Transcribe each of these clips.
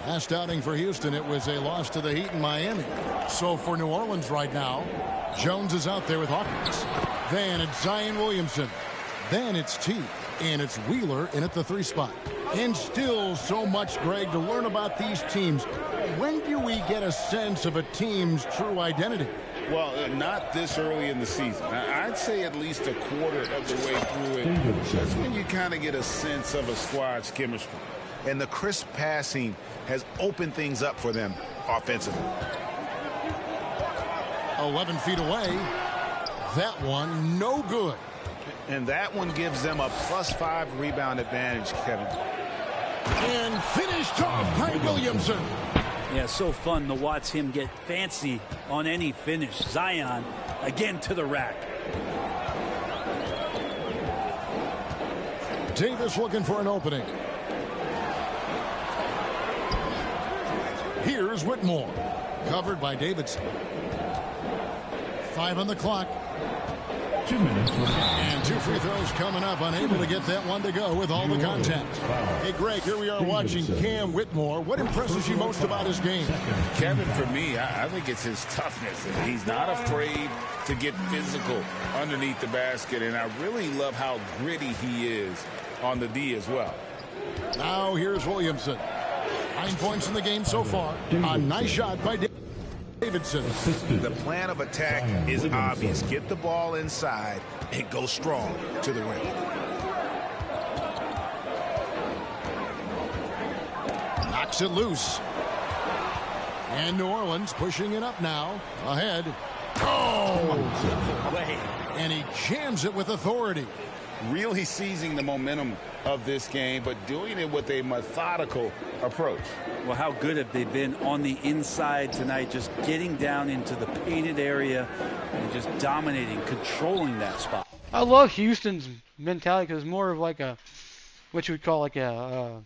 Last outing for Houston, it was a loss to the Heat in Miami. So for New Orleans right now, Jones is out there with Hawkins. Then it's Zion Williamson. Then it's T. And it's Wheeler in at the 3 spot. And still so much, Greg, to learn about these teams. When do we get a sense of a team's true identity? Well, not this early in the season. I'd say at least a quarter of the way through it. That's when you kind of get a sense of a squad's chemistry. And the crisp passing has opened things up for them offensively. 11 feet away. That one, no good. And that one gives them a +5 rebound advantage, Kevin. And finished off by Williamson. Yeah, so fun to watch him get fancy on any finish. Zion again to the rack. Davis looking for an opening. Here's Whitmore. Covered by Davidson. 5 on the clock. 2 minutes. And 2 free throws coming up. Unable to get that one to go with all the contact. Hey, Greg, here we are watching Cam Whitmore. What impresses you most about his game? Kevin, for me, I think it's his toughness. He's not afraid to get physical underneath the basket, and I really love how gritty he is on the D as well. Now here's Williamson. 9 points in the game so far. A nice shot by Davidson. The plan of attack is obvious. Get the ball inside and go strong to the rim. Knocks it loose. And New Orleans pushing it up now. Ahead. Oh! And he jams it with authority. Really seizing the momentum of this game, but doing it with a methodical approach. Well, how good have they been on the inside tonight, just getting down into the painted area and just dominating, controlling that spot. I love Houston's mentality because it's more of like a, what you would call like a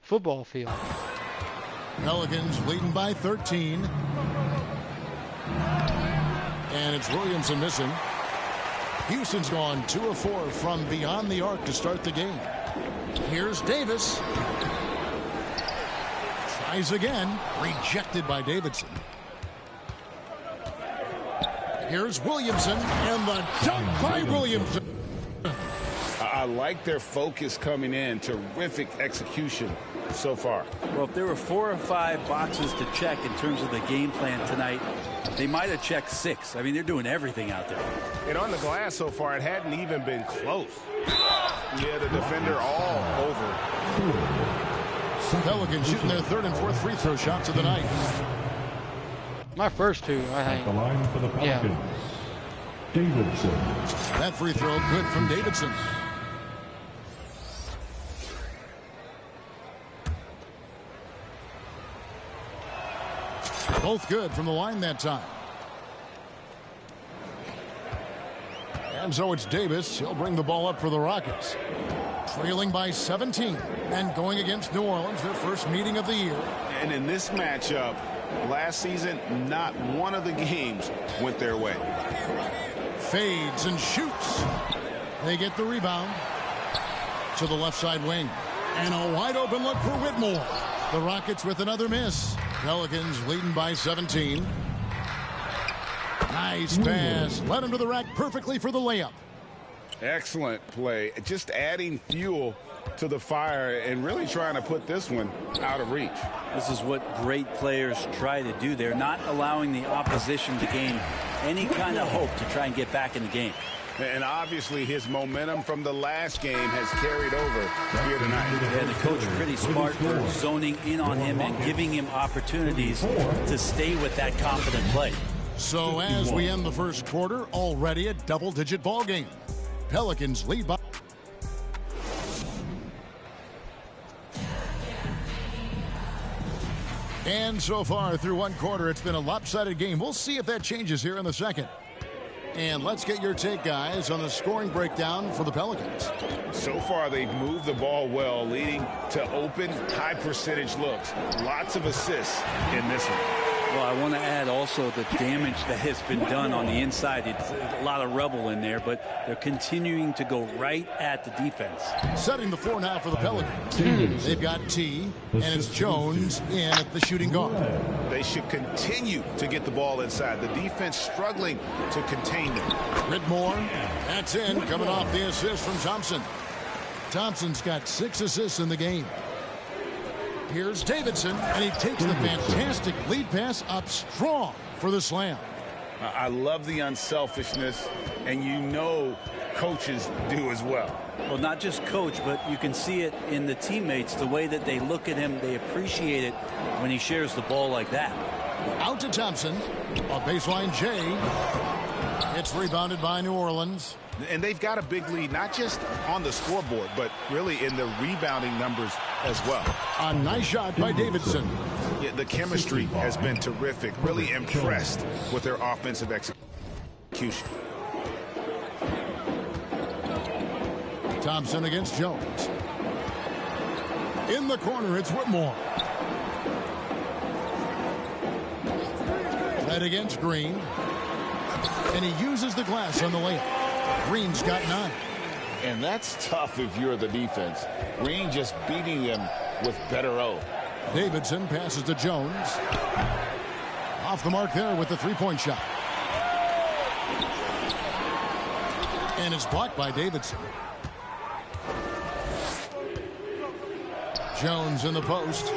football field. Pelicans leading by 13. And it's Williamson missing. Houston's gone 2 of 4 from beyond the arc to start the game. Here's Davis. Tries again. Rejected by Davidson. Here's Williamson. And the dunk by Williamson. I like their focus coming in. Terrific execution so far. Well, if there were 4 or 5 boxes to check in terms of the game plan tonight, they might have checked 6. I mean, they're doing everything out there. And on the glass so far, it hadn't even been close. Yeah, the defender all over. Pelicans shooting their 3rd and 4th free throw shots of the night. My first 2, I think. The line for the Pelicans. Davidson. That free throw good from Davidson. Both good from the line that time. And so it's Davis. He'll bring the ball up for the Rockets. Trailing by 17 and going against New Orleans, their first meeting of the year. And in this matchup, last season, not one of the games went their way. Fades and shoots. They get the rebound to the left side wing. And a wide open look for Whitmore. The Rockets with another miss. Pelicans leading by 17. Nice pass. Led him to the rack perfectly for the layup. Excellent play. Just adding fuel to the fire and really trying to put this one out of reach. This is what great players try to do. They're not allowing the opposition to gain any kind of hope to try and get back in the game. And obviously his momentum from the last game has carried over here tonight. Yeah, the coach pretty smart for zoning in on him and giving him opportunities to stay with that confident play. So as we end the first quarter, already a double-digit ball game. Pelicans lead by. And so far through one quarter, it's been a lopsided game. We'll see if that changes here in the second. And let's get your take, guys, on the scoring breakdown for the Pelicans. So far, they've moved the ball well, leading to open, high-percentage looks. Lots of assists in this one. Well, I want to add also the damage that has been done on the inside. It's a lot of rubble in there, but they're continuing to go right at the defense. Setting the floor now for the Pelicans. They've got T, and it's Jones in at the shooting guard. They should continue to get the ball inside. The defense struggling to contain them. Whitmore, that's in, coming off the assist from Thompson. Thompson's got 6 assists in the game. Here's Davidson, and he takes the fantastic lead pass up strong for the slam. I love the unselfishness, and you know coaches do as well. Well, not just coach, but you can see it in the teammates, the way that they look at him. They appreciate it when he shares the ball like that. Out to Thompson, a baseline J. It's rebounded by New Orleans. And they've got a big lead, not just on the scoreboard, but really in the rebounding numbers as well. A nice shot by Davidson. Yeah, the chemistry has been terrific. Really impressed with their offensive execution. Thompson against Jones. In the corner, it's Whitmore. Led against Green. And he uses the glass on the layup. Green's got 9. And that's tough if you're the defense. Green just beating them with better O. Davidson passes to Jones. Off the mark there with the three-point shot. And it's blocked by Davidson. Jones in the post.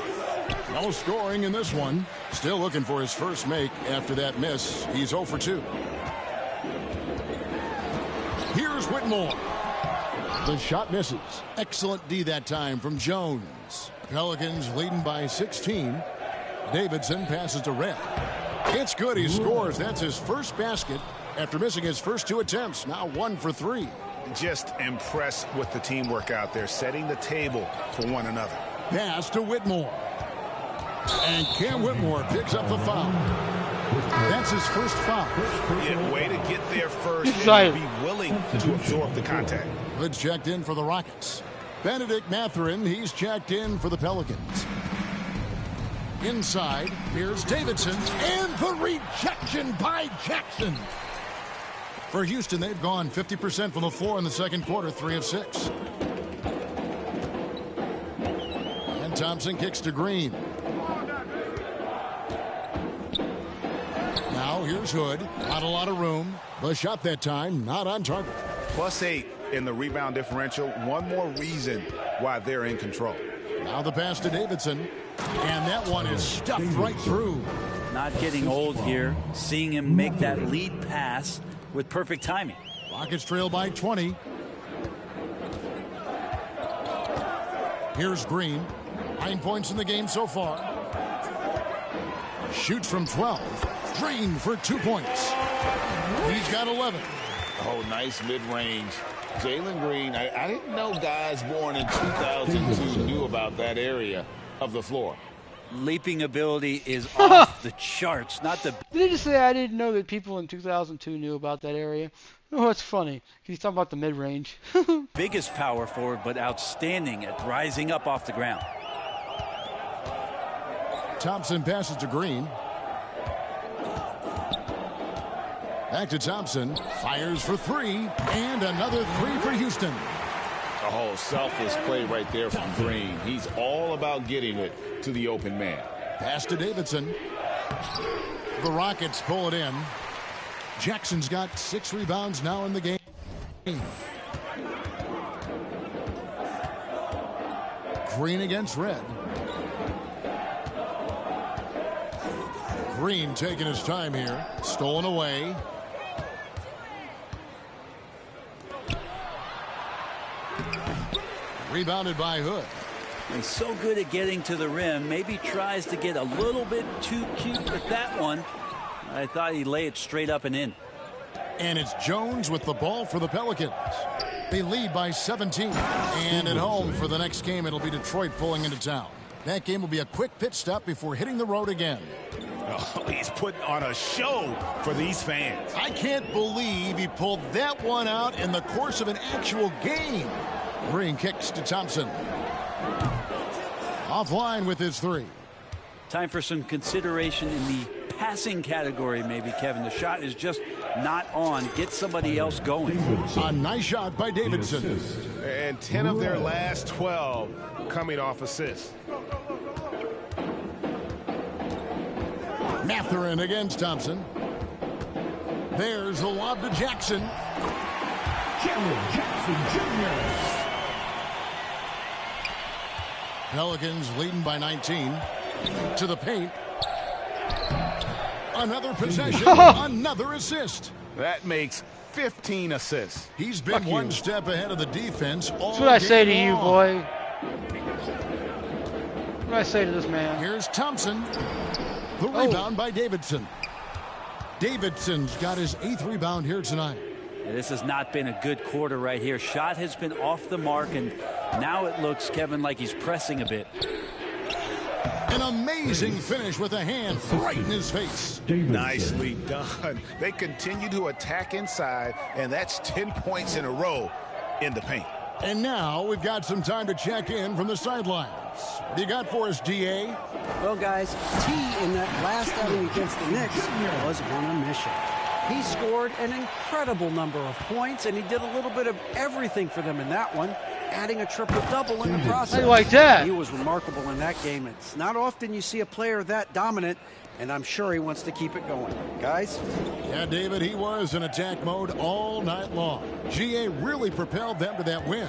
No scoring in this one. Still looking for his first make after that miss. He's 0 for 2. Here's Whitmore. The shot misses. Excellent D that time from Jones. Pelicans leading by 16. Davidson passes to Red. It's good. He scores. That's his first basket after missing his first 2 attempts. Now 1 for 3. Just impressed with the teamwork out there, setting the table for one another. Pass to Whitmore. And Cam Whitmore picks up the foul. That's his first foul. Yeah, way to get there first and be willing to absorb the contact. Hood's checked in for the Rockets. Benedict Mathurin, he's checked in for the Pelicans. Inside, here's Davidson, and the rejection by Jackson. For Houston, they've gone 50% from the floor in the second quarter, 3 of 6. And Thompson kicks to Green. Now here's Hood. Not a lot of room. The shot that time, not on target. +8 in the rebound differential. One more reason why they're in control. Now the pass to Davidson. And that one is stuffed right through. Not getting old here. Seeing him make that lead pass with perfect timing. Rockets trail by 20. Here's Green. 9 points in the game so far. Shoots from 12. Green for 2 points. He's got 11. Oh, nice mid-range. Jalen Green, I didn't know guys born in 2002 knew about that area of the floor. Leaping ability is off the charts. Not the. Did he just say I didn't know that people in 2002 knew about that area? Oh, it's funny. He's talking about the mid-range. Biggest power forward, but outstanding at rising up off the ground. Thompson passes to Green. Back to Thompson. Fires for 3. And another 3 for Houston. Oh, selfless play right there from Green. He's all about getting it to the open man. Pass to Davidson. The Rockets pull it in. Jackson's got 6 rebounds now in the game. Green against Red. Green taking his time here. Stolen away. Rebounded by Hood. He's so good at getting to the rim. Maybe tries to get a little bit too cute with that one. I thought he'd lay it straight up and in. And it's Jones with the ball for the Pelicans. They lead by 17. And at home for the next game, it'll be Detroit pulling into town. That game will be a quick pit stop before hitting the road again. Oh, he's putting on a show for these fans. I can't believe he pulled that one out in the course of an actual game. Green kicks to Thompson. Offline with his 3. Time for some consideration in the passing category, maybe, Kevin. The shot is just not on. Get somebody else going. A nice shot by Davidson. And 10 of their last 12 coming off assists. Mathurin against Thompson. There's the lob to Jackson. Jaren Jackson Jr. Pelicans leading by 19. To the paint. Another possession. Another assist. That makes 15 assists. He's been one step ahead of the defense all That's what I say to game you, long. boy. What do I say to this man? Here's Thompson. The rebound by Davidson. Davidson's got his 8th rebound here tonight. This has not been a good quarter right here. Shot has been off the mark, and now it looks, Kevin, like he's pressing a bit. An amazing finish with a hand right in his face. Nicely done. They continue to attack inside, and that's 10 points in a row in the paint. And now we've got some time to check in from the sidelines. What do you got for us, DA? Well, guys, T in that last outing against the Knicks was on a mission. He scored an incredible number of points, and he did a little bit of everything for them in that one, adding a triple-double in the process. I like that. He was remarkable in that game. It's not often you see a player that dominant, and I'm sure he wants to keep it going. Guys? Yeah, David, he was in attack mode all night long. GA really propelled them to that win.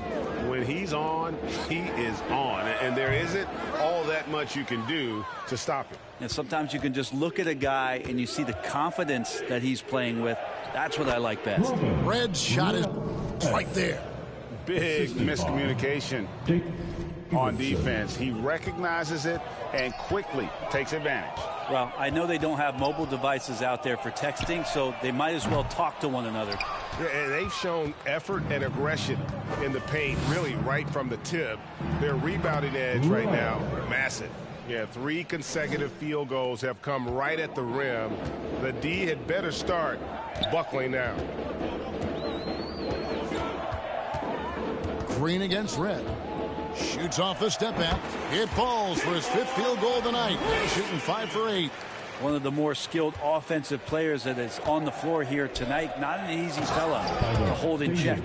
When he's on, he is on. And there isn't all that much you can do to stop him. And sometimes you can just look at a guy and you see the confidence that he's playing with. That's what I like best. Red's shot is right there. Big miscommunication on defense. He recognizes it and quickly takes advantage. Well, I know they don't have mobile devices out there for texting, so they might as well talk to one another. And they've shown effort and aggression in the paint, really right from the tip. Their rebounding edge right now, massive. Yeah, 3 consecutive field goals have come right at the rim. The D had better start buckling down. Green against Red. Shoots off the step back. It falls for his 5th field goal of the night. Shooting 5 for 8. One of the more skilled offensive players that is on the floor here tonight. Not an easy fella to hold in check.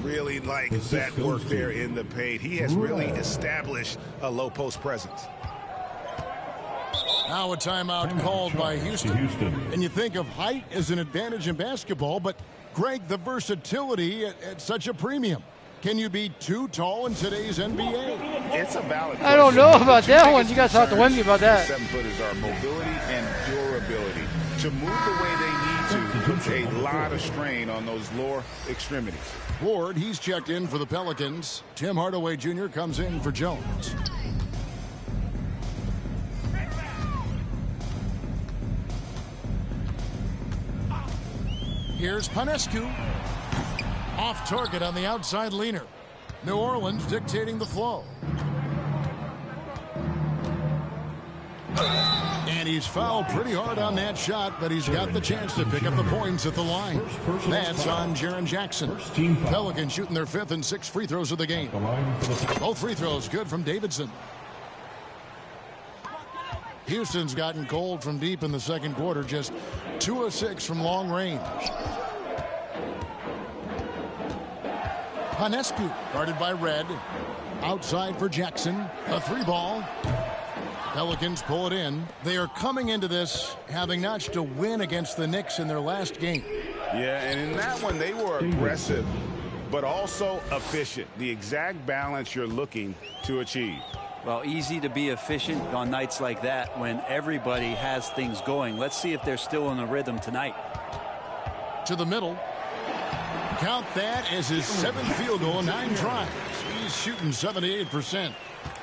Really like that work there in the paint. He has really established a low post presence. Now a timeout called by Houston. And you think of height as an advantage in basketball, but Greg, the versatility at such a premium. Can you be too tall in today's NBA? It's a valid question. I don't know about that one. You guys have to Wemby about that. 7-footers are mobility and durability. To move the way they need to puts a lot of strain on those lower extremities. Ward, he's checked in for the Pelicans. Tim Hardaway Jr. comes in for Jones. Here's Panescu. Off target on the outside leaner. New Orleans dictating the flow. And he's fouled pretty hard on that shot, but he's got the chance to pick up the points at the line. That's on Jaren Jackson. Pelicans shooting their 5th and 6th free throws of the game. Both free throws good from Davidson. Houston's gotten cold from deep in the second quarter, just 2 of 6 from long range. Panescu guarded by Red. Outside for Jackson. A 3-ball. Pelicans pull it in. They are coming into this having notched a win against the Knicks in their last game. Yeah, and in that one they were aggressive, but also efficient. The exact balance you're looking to achieve. Well, easy to be efficient on nights like that when everybody has things going. Let's see if they're still in a rhythm tonight. To the middle. Count that as his 7th field goal in 9 tries. He's shooting 78%.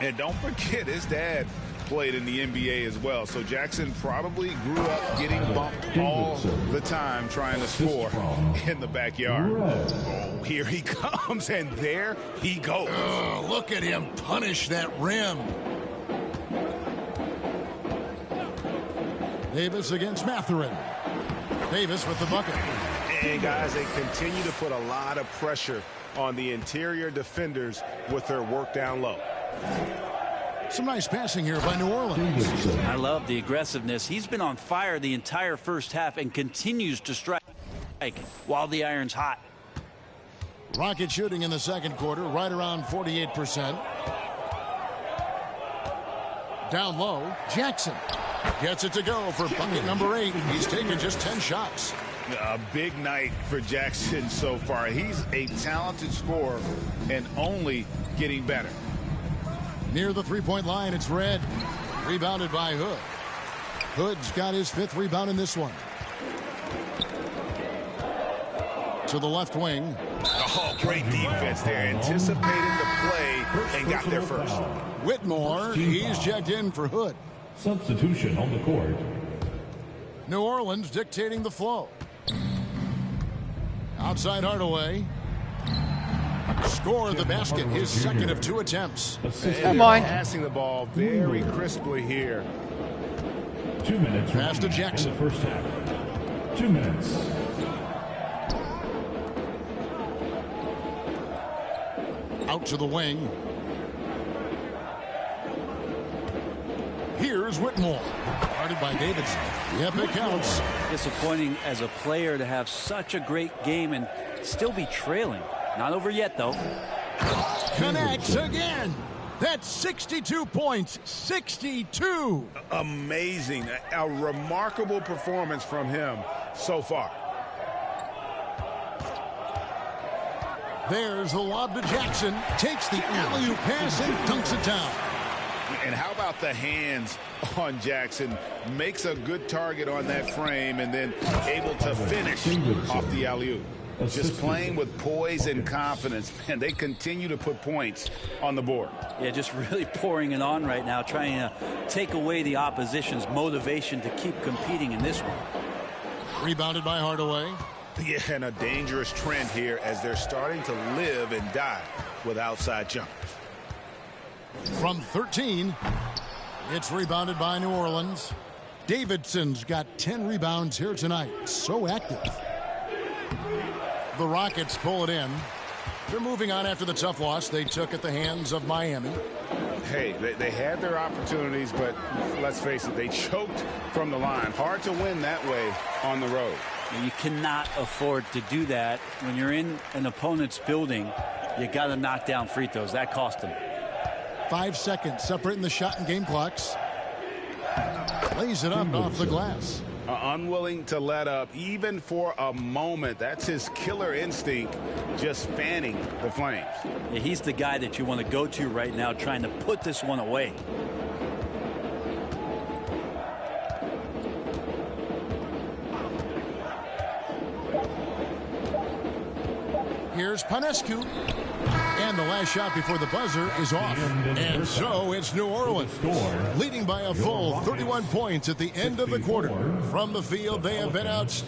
And don't forget, his dad played in the NBA as well. So Jackson probably grew up getting bumped all the time trying to score in the backyard. Oh, here he comes, and there he goes. Oh, look at him punish that rim. Davis against Mathurin. Davis with the bucket. And guys, they continue to put a lot of pressure on the interior defenders with their work down low. Some nice passing here by New Orleans. I love the aggressiveness. He's been on fire the entire first half and continues to strike while the iron's hot. Rocket shooting in the second quarter, right around 48%. Down low, Jackson gets it to go for bucket number 8. He's taken just 10 shots. A big night for Jackson so far. He's a talented scorer and only getting better. Near the three-point line, it's Red. Rebounded by Hood. Hood's got his 5th rebound in this one. To the left wing. Oh, great defense there. Anticipated the play and got there first. Whitmore, he's checked in for Hood. Substitution on the court. New Orleans dictating the flow. Outside Hardaway. Score the basket, his second of 2 attempts. Come on. Passing the ball very crisply here. 2 minutes. Pass to Jackson. In the first half. 2 minutes. Out to the wing. Here's Whitmore. Guarded by Davidson. Yep, it counts. Disappointing as a player to have such a great game and still be trailing. Not over yet, though. Connects again. That's 62 points. 62. Amazing. A remarkable performance from him so far. There's the lob to Jackson. Takes the alley-oop pass and dunks it down. And how about the hands on Jackson? Makes a good target on that frame and then able to finish off the alley-oop. Just playing with poise and confidence, and they continue to put points on the board. Yeah, just really pouring it on right now, trying to take away the opposition's motivation to keep competing in this one. Rebounded by Hardaway. Yeah, and a dangerous trend here as they're starting to live and die with outside jumpers. From 13, it's rebounded by New Orleans. Davidson's got 10 rebounds here tonight. So active. The Rockets pull it in. They're moving on after the tough loss they took at the hands of Miami. Hey, they had their opportunities, but let's face it, they choked from the line. Hard to win that way on the road. You cannot afford to do that. When you're in an opponent's building, you got to knock down free throws. That cost them. 5 seconds separating the shot and game clocks. Lays it up off the glass. Unwilling to let up even for a moment. That's his killer instinct, just fanning the flames. Yeah, he's the guy that you want to go to right now, trying to put this one away. Here's Panescu. And the last shot before the buzzer is off. And so it's New Orleans leading by a full 31 points at the end of the quarter. From the field, they have been out.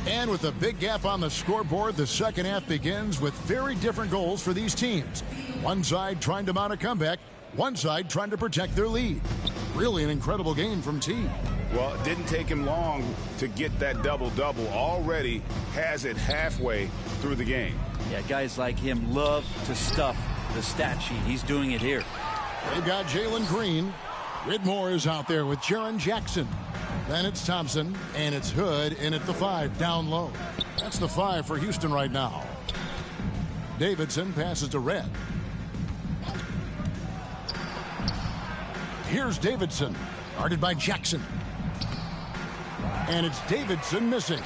And with a big gap on the scoreboard, the second half begins with very different goals for these teams. One side trying to mount a comeback, one side trying to protect their lead. Really an incredible game from T. Well, it didn't take him long to get that double-double. Already has it halfway through the game. Yeah, guys like him love to stuff the stat sheet. He's doing it here. They've got Jalen Green. Whitmore is out there with Jaren Jackson. Then it's Thompson, and it's Hood in at the 5, down low. That's the 5 for Houston right now. Davidson passes to Red. Here's Davidson, guarded by Jackson. And it's Davidson missing.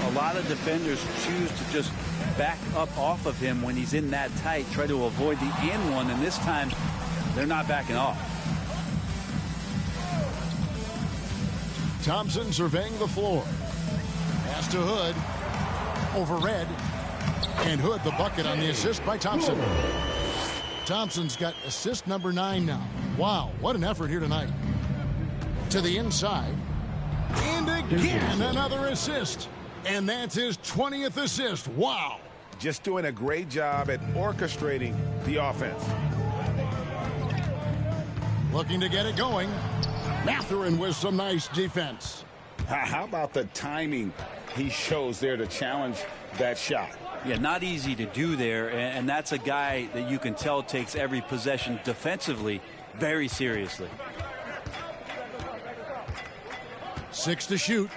A lot of defenders choose to just back up off of him when he's in that tight, try to avoid the and one, and this time they're not backing off. Thompson surveying the floor. Pass to Hood. Over Red. And Hood the bucket on the assist by Thompson. Thompson's got assist number 9 now. Wow, what an effort here tonight. To the inside. And again, another assist. And that's his 20th assist. Wow. Just doing a great job at orchestrating the offense. Looking to get it going. Mathurin with some nice defense. How about the timing he shows there to challenge that shot? Yeah, not easy to do there, and that's a guy that you can tell takes every possession defensively very seriously. 6 to shoot.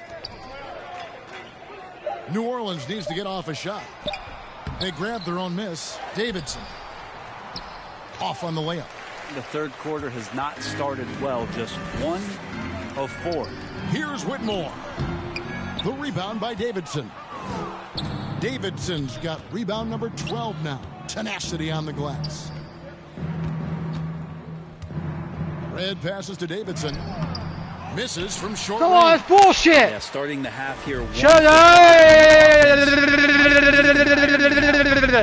New Orleans needs to get off a shot. They grab their own miss. Davidson off on the layup. The third quarter has not started well, just 1 of 4. Here's Whitmore. The rebound by Davidson. Davidson's got rebound number 12 now. Tenacity on the glass. Red passes to Davidson. Misses from short Come on, range. it's bullshit. Yeah, starting the half here. Shut up.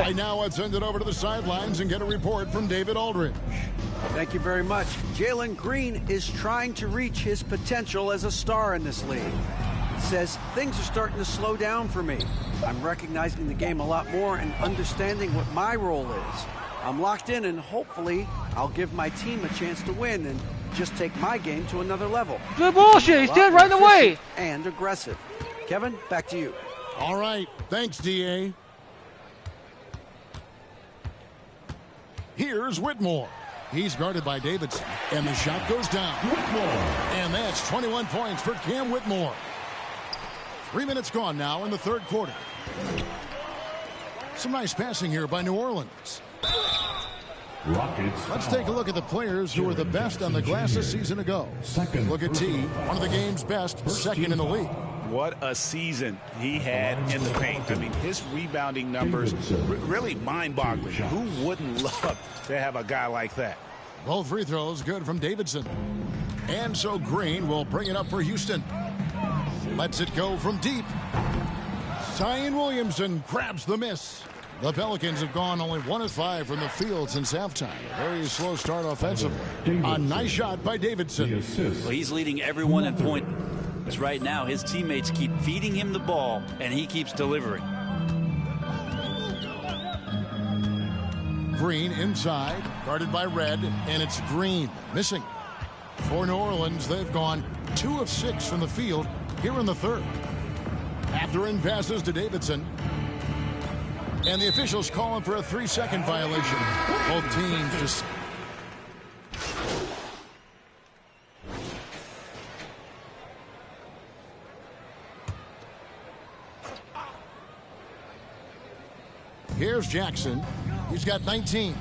I now let's send it over to the sidelines and get a report from David Aldridge. Thank you very much. Jalen Green is trying to reach his potential as a star in this league. He says things are starting to slow down for me. I'm recognizing the game a lot more and understanding what my role is. I'm locked in, and hopefully I'll give my team a chance to win and just take my game to another level. Good bullshit. He's dead right away. And aggressive. Kevin, back to you. All right. Thanks, D.A. Here's Whitmore. He's guarded by Davidson, and the shot goes down. And that's 21 points for Cam Whitmore. 3 minutes gone now in the third quarter. Some nice passing here by New Orleans. Rockets. Let's take a look at the players who were the best on the glass a season ago. Look at T, one of the game's best, second in the league. What a season he had in the paint. I mean, his rebounding numbers really mind-boggling. Who wouldn't love to have a guy like that? Both free throws good from Davidson. And so Green will bring it up for Houston. Lets it go from deep. Zion Williamson grabs the miss. The Pelicans have gone only 1 of 5 from the field since halftime. A very slow start offensively. A nice shot by Davidson. Well, he's leading everyone in point. Because right now his teammates keep feeding him the ball, and he keeps delivering. Green inside, guarded by Red, and it's Green missing. For New Orleans, they've gone 2 of 6 from the field here in the third. Mathurin passes to Davidson. And the officials calling for a 3-second violation. Both teams just... Here's Jackson. He's got 19.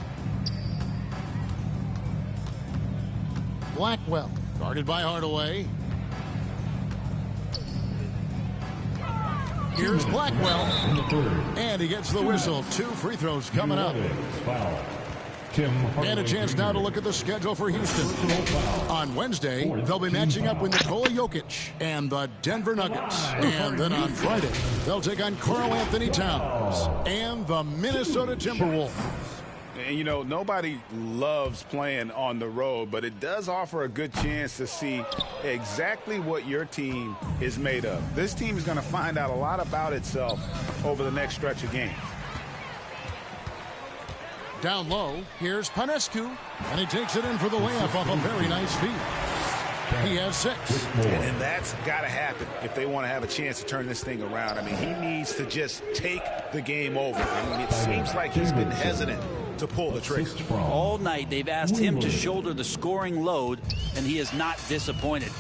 Blackwell, guarded by Hardaway. Here's Blackwell. And he gets the whistle. 2 free throws coming up. And a chance now to look at the schedule for Houston. On Wednesday, they'll be matching up with Nikola Jokic and the Denver Nuggets. And then on Friday, they'll take on Karl Anthony Towns and the Minnesota Timberwolves. And, you know, nobody loves playing on the road, but it does offer a good chance to see exactly what your team is made of. This team is going to find out a lot about itself over the next stretch of games. Down low, here's Panescu, and he takes it in for the layup off a very nice feed. He has 6. And that's got to happen if they want to have a chance to turn this thing around. I mean, he needs to just take the game over. I mean, it seems like he's been hesitant to pull the trigger. All night they've asked him to shoulder the scoring load, and he is not disappointed.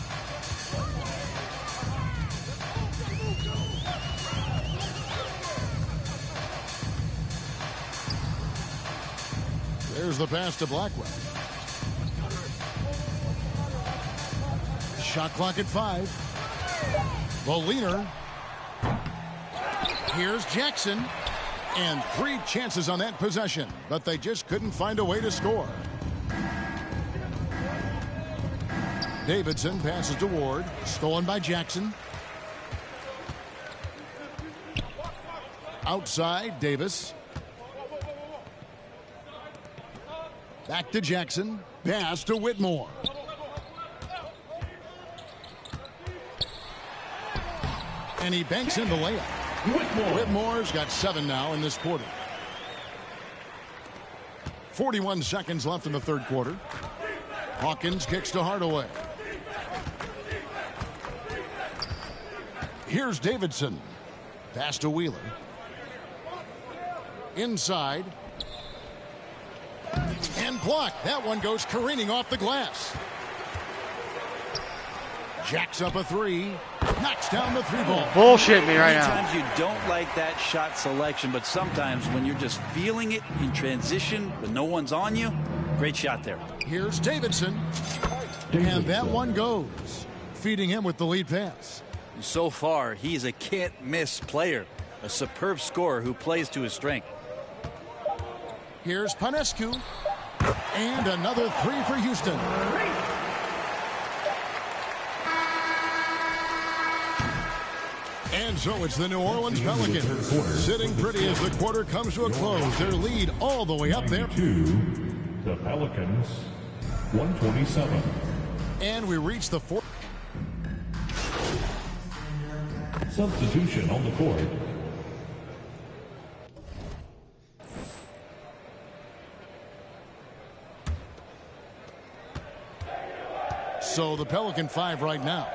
There's the pass to Blackwell. Shot clock at 5. The leader. Here's Jackson. And 3 chances on that possession, but they just couldn't find a way to score. Davidson passes to Ward. Stolen by Jackson. Outside, Davis. Back to Jackson. Pass to Whitmore. And he banks in the layup. Whitmore's got 7 now in this quarter. 41 seconds left in the third quarter. Hawkins kicks to Hardaway. Here's Davidson. Pass to Wheeler. Inside. And blocked. That one goes careening off the glass. Jacks up a three. Knocks down the three ball. Bullshit me right now. Sometimes you don't like that shot selection, but sometimes when you're just feeling it in transition when no one's on you, great shot there. Here's Davidson. And that one goes. Feeding him with the lead pass. So far, he's a can't-miss player. A superb scorer who plays to his strength. Here's Panescu. And another three for Houston. And so it's the New Orleans Pelicans sitting pretty as the quarter comes to a close. Their lead all the way up there. The Pelicans, 127. And we reach the fourth. Substitution on the court. So the Pelican 5 right now.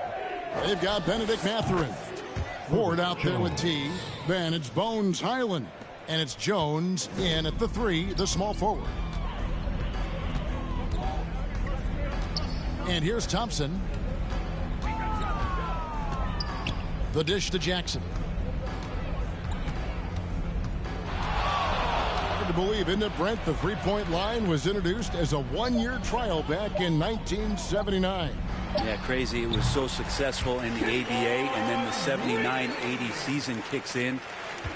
They've got Benedict Mathurin. Ward out there with T. Then it's Bones Highland. And it's Jones in at the 3, the small forward. And here's Thompson. The dish to Jackson. Hard to believe, isn't it, Brent? The three-point line was introduced as a one-year trial back in 1979. Yeah, crazy. It was so successful in the ABA, and then the 79-80 season kicks in.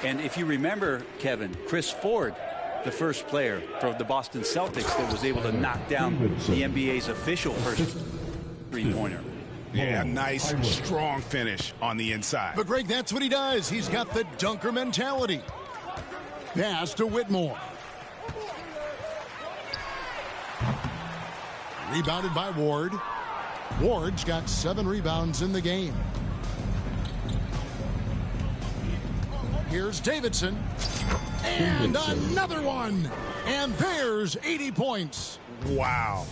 And if you remember, Kevin, Chris Ford, the first player for the Boston Celtics that was able to knock down the NBA's official first three-pointer. Yeah, nice, strong finish on the inside. But, Greg, that's what he does. He's got the dunker mentality. Pass to Whitmore. Rebounded by Ward. Ward's got 7 rebounds in the game. Here's Davidson. And another one. And there's 80 points. Wow.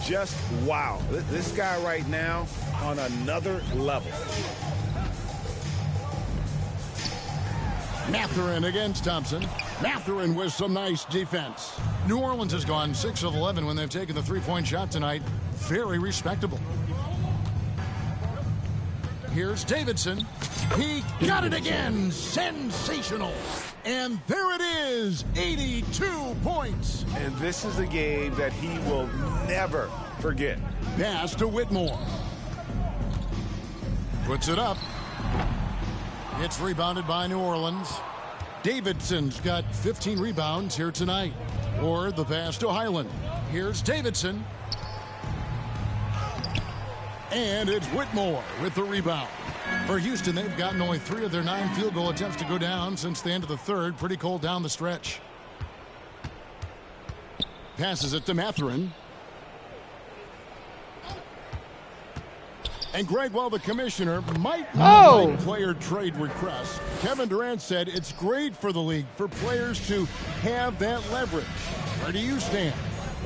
Just wow. This guy right now on another level. Mathurin against Thompson. Mathurin with some nice defense. New Orleans has gone 6 of 11 when they've taken the three-point shot tonight. Very respectable. Here's Davidson. He got it again. Sensational. And there it is, 82 points. And this is a game that he will never forget. Pass to Whitmore. Puts it up. It's rebounded by New Orleans. Davidson's got 15 rebounds here tonight. Or the pass to Highland. Here's Davidson. And it's Whitmore with the rebound. For Houston, they've gotten only 3 of their 9 field goal attempts to go down since the end of the third. Pretty cold down the stretch. Passes it to Mathurin. And Greg, while the commissioner might not like player trade requests, Kevin Durant said it's great for the league for players to have that leverage. Where do you stand?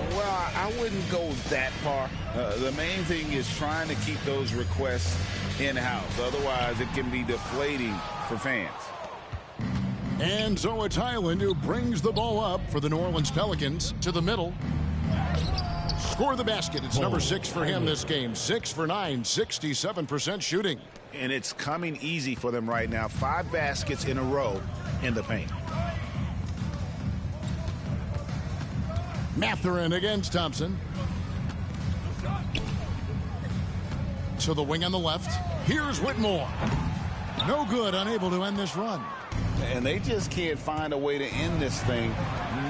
Well, I wouldn't go that far. The main thing is trying to keep those requests in-house. Otherwise, it can be deflating for fans. And so it's Highland who brings the ball up for the New Orleans Pelicans to the middle. Score the basket. It's number 6 for him this game. 6 for 9, 67% shooting. And it's coming easy for them right now. 5 baskets in a row in the paint. Mathurin against Thompson. To the wing on the left. Here's Whitmore. No good, unable to end this run. And they just can't find a way to end this thing.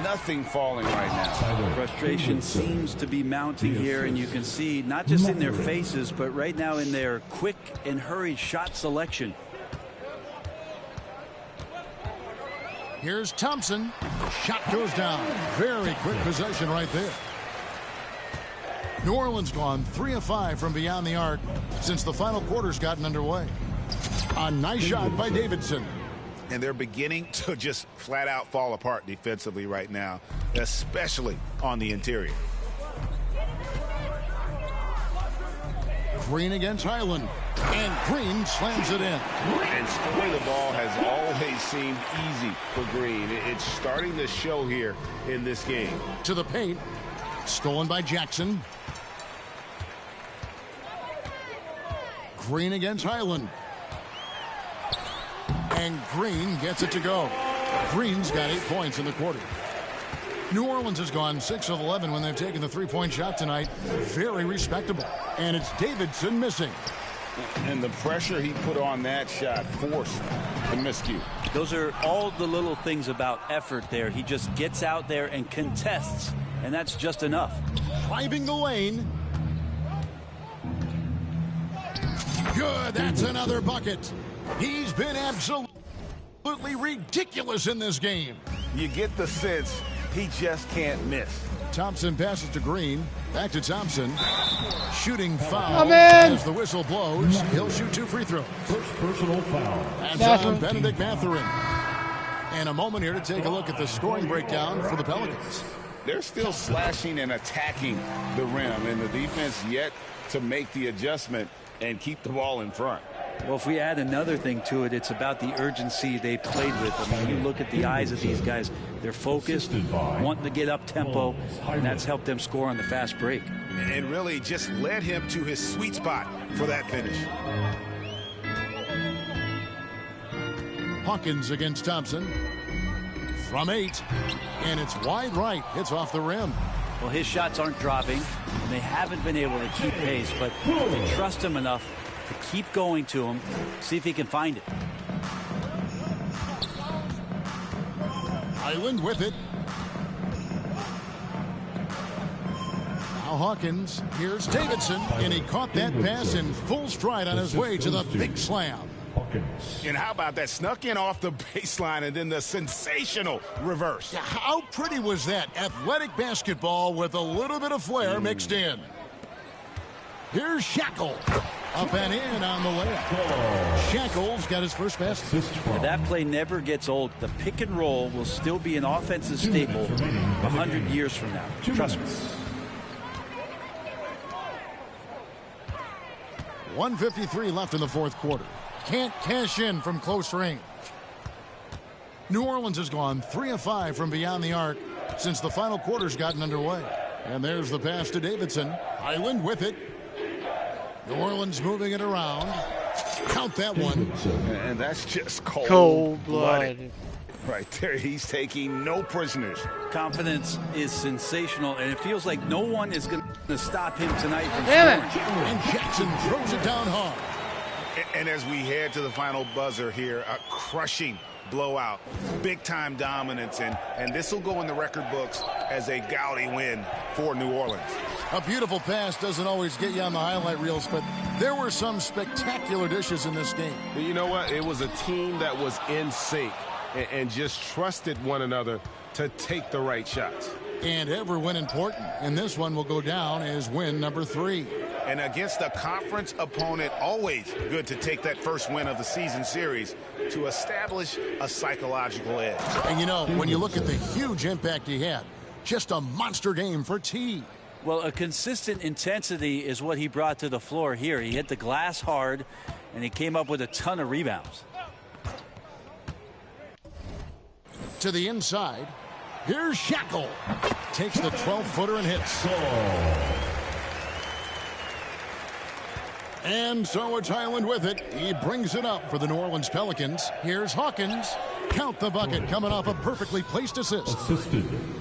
Nothing falling right now. Frustration seems to be mounting here, and you can see not just in their faces, but right now in their quick and hurried shot selection. Here's Thompson. Shot goes down. Very quick possession right there. New Orleans gone 3 of 5 from beyond the arc since the final quarter's gotten underway. A nice shot by Davidson. And they're beginning to just flat out fall apart defensively right now, especially on the interior. Green against Highland. And Green slams it in. And scoring the ball has always seemed easy for Green. It's starting to show here in this game. To the paint. Stolen by Jackson. Green against Highland. And Green gets it to go. Green's got 8 points in the quarter. New Orleans has gone 6 of 11 when they've taken the three-point shot tonight. Very respectable. And it's Davidson missing. And the pressure he put on that shot forced the miscue. Those are all the little things about effort there. He just gets out there and contests, and that's just enough. Driving the lane. Good. That's another bucket. He's been absolutely ridiculous in this game. You get the sense he just can't miss. Thompson passes to Green. Back to Thompson. Shooting foul. Come in. As the whistle blows, he'll shoot 2 free throws. First personal foul. That's on Benedict Mathurin. And a moment here to take a look at the scoring breakdown for the Pelicans. They're still slashing and attacking the rim, and the defense yet to make the adjustment and keep the ball in front. Well, if we add another thing to it, it's about the urgency they've played with. I mean, you look at the eyes of these guys. They're focused, wanting to get up tempo, and that's helped them score on the fast break. And really just led him to his sweet spot for that finish. Hawkins against Thompson. From 8. And it's wide right. Hits off the rim. Well, his shots aren't dropping, and they haven't been able to keep pace, but they trust him enough to keep going to him, see if he can find it. Highland with it. Now Hawkins. Here's Davidson. And he caught that pass in full stride on his way to the big slam. And how about that? Snuck in off the baseline and then the sensational reverse. Yeah, how pretty was that? Athletic basketball with a little bit of flair mixed in. Here's Shackle. Up and in on the layup. Shackle's got his first basket. That play never gets old. The pick and roll will still be an offensive staple 100 years from now. Trust me. 1:53 left in the fourth quarter. Can't cash in from close range. New Orleans has gone 3 of 5 from beyond the arc since the final quarter's gotten underway. And there's the pass to Davidson. Highland with it. New Orleans moving it around. Count that one. And that's just Cold-blooded. Right there, he's taking no prisoners. Confidence is sensational, and it feels like no one is going to stop him tonight from Damn scoring. And Jackson throws it down hard. And as we head to the final buzzer here, a crushing blowout, big-time dominance, and this will go in the record books as a gaudy win for New Orleans. A beautiful pass doesn't always get you on the highlight reels, but there were some spectacular dishes in this game. But you know what? It was a team that was in sync and just trusted one another to take the right shots. And every win important, and this one will go down as win number 3. And against a conference opponent, always good to take that first win of the season series to establish a psychological edge. And you know, when you look at the huge impact he had, just a monster game for T. Well, a consistent intensity is what he brought to the floor here. He hit the glass hard, and he came up with a ton of rebounds. To the inside. Here's Shackle. Takes the 12-footer and hits. And so it's Highland with it. He brings it up for the New Orleans Pelicans. Here's Hawkins. Count the bucket coming off a perfectly placed assist.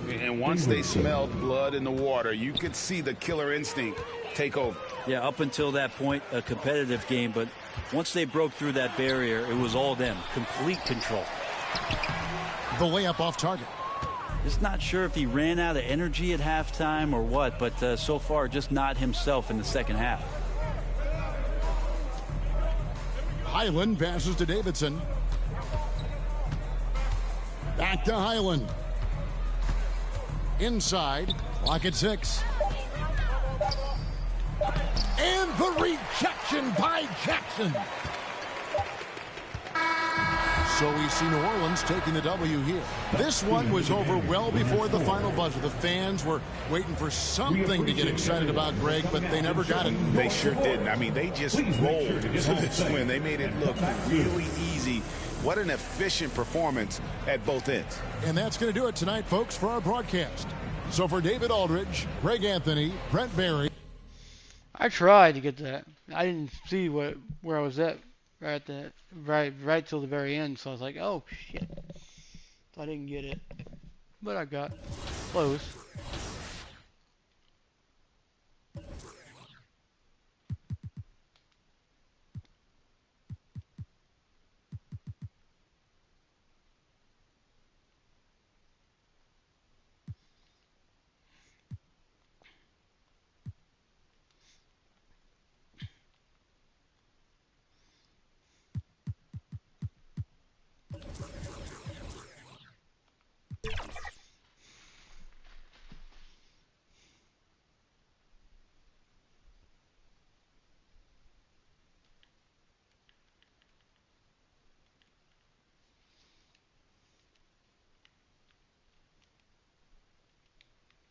And once they smelled blood in the water, you could see the killer instinct take over. Yeah, up until that point, a competitive game, but once they broke through that barrier, it was all them. Complete control. The layup off target. Just not sure if he ran out of energy at halftime or what, but so far just not himself in the second half. Highland passes to Davidson. Back to Highland. Inside. Clock at 6. And the rejection by Jackson. So we see New Orleans taking the W here. This one was over well before the final buzzer. The fans were waiting for something to get excited about, Greg, but they never got it. They sure didn't. I mean, they just rolled to this win. They made it look really easy. What an efficient performance at both ends. And that's going to do it tonight, folks, for our broadcast. So for David Aldridge, Greg Anthony, Brent Barry. I tried to get that. I didn't see where I was at right till the very end. So I was like, oh shit. So I didn't get it, but I got close.